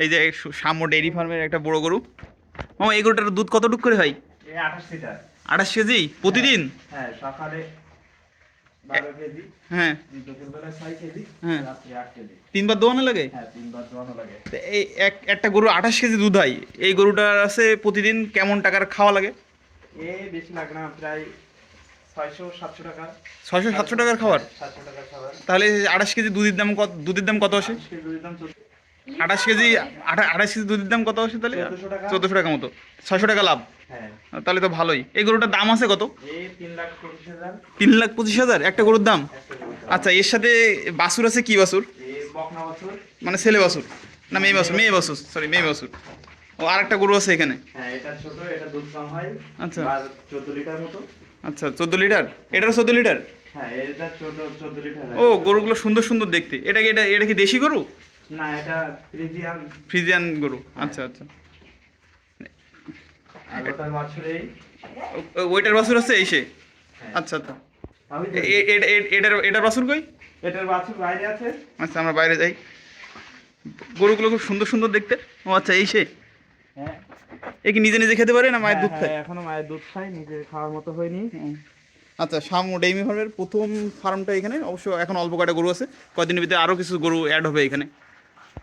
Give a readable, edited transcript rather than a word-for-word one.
এই যে সাম্য ডেইরি ফার্মের একটা বড় গরু। মামা এই গরুটার দুধ কতটুকু করে হয়? এই 28 লিটার। 28 কেজি প্রতিদিন? হ্যাঁ, সকালে 12 কেজি, হ্যাঁ দুপুরবেলা 6 কেজি, হ্যাঁ, রাত্রে 8 কেজি। 3 বার দোয়ানো লাগে? হ্যাঁ, 3 বার দোয়ানো লাগে। তো এই একটা গরু 28 কেজি দুধ হয়, এই গরুটার আছে প্রতিদিন কেমন টাকার খাওয়া লাগে? বেশি লাগে না, প্রায় 600-700 টাকা। 600-700 টাকার খাবার? 700 টাকার খাবার। তাহলে 28 কেজি দুধের দাম কত? দুধের দাম কত আসে? 28 কেজি দুধের দাম 28 কেজি 28 কেজি দুধের দাম কত আসে তাহলে? 1400 টাকা। 1400 টাকা মতো, 600 টাকা লাভ। হ্যাঁ, তাহলে তো ভালোই। এই গরুটার দাম আছে কত? 3,25,000। 3,25,000 একটা গরুর দাম? একটা গরুর দাম। আচ্ছা, এর সাথে বাছুর আছে, কি বাছুর? বকনা বাছুর। মানে ছেলে বাছুর না মেয়ে বাছুর? মেয়ে বাছুর, সরি, মেয়ে বাছুর। ও, আর একটা গরু আছে এখানে। হ্যাঁ, এটা ছোট, এটা দুধ কম হয়। আচ্ছা 14 লিটার মতো। আচ্ছা, 14 লিটার? এটারও 14 লিটার? হ্যাঁ, এটা ছোট, 14 লিটার হয়। ও, গরুগুলো সুন্দর সুন্দর দেখতে। এটা কি দেশি গরু? না, এটা ফ্রিজিয়ান। ফ্রিজিয়ান গরু? আচ্ছা আচ্ছা। আর ওটার বাছুর এই। ওইটার বাছুর আছে এসে? হ্যাঁ। আচ্ছা আচ্ছা। আমি তো এটার বাছুর কই? এটার বাছুর বাইরে আছে। আচ্ছা, আমরা বাইরে যাই। গরুগুলো খুব সুন্দর সুন্দর দেখতে। ও আচ্ছা, এই সে। হ্যাঁ, এ কি নিজে নিজে খেতে পারে না মায়ের দুধ খায়? এখনো মায়ের দুধ খায়, নিজে খাওয়ার মতো হয়নি। হুম। আচ্ছা, শামু ডেইরি ফার্মের প্রথম ফার্মটা এখানে। অবশ্য এখন অল্প কয়টা গরু আছে, কয়েকদিনের ভিতরে আরও কিছু গরু অ্যাড হবে এখানে।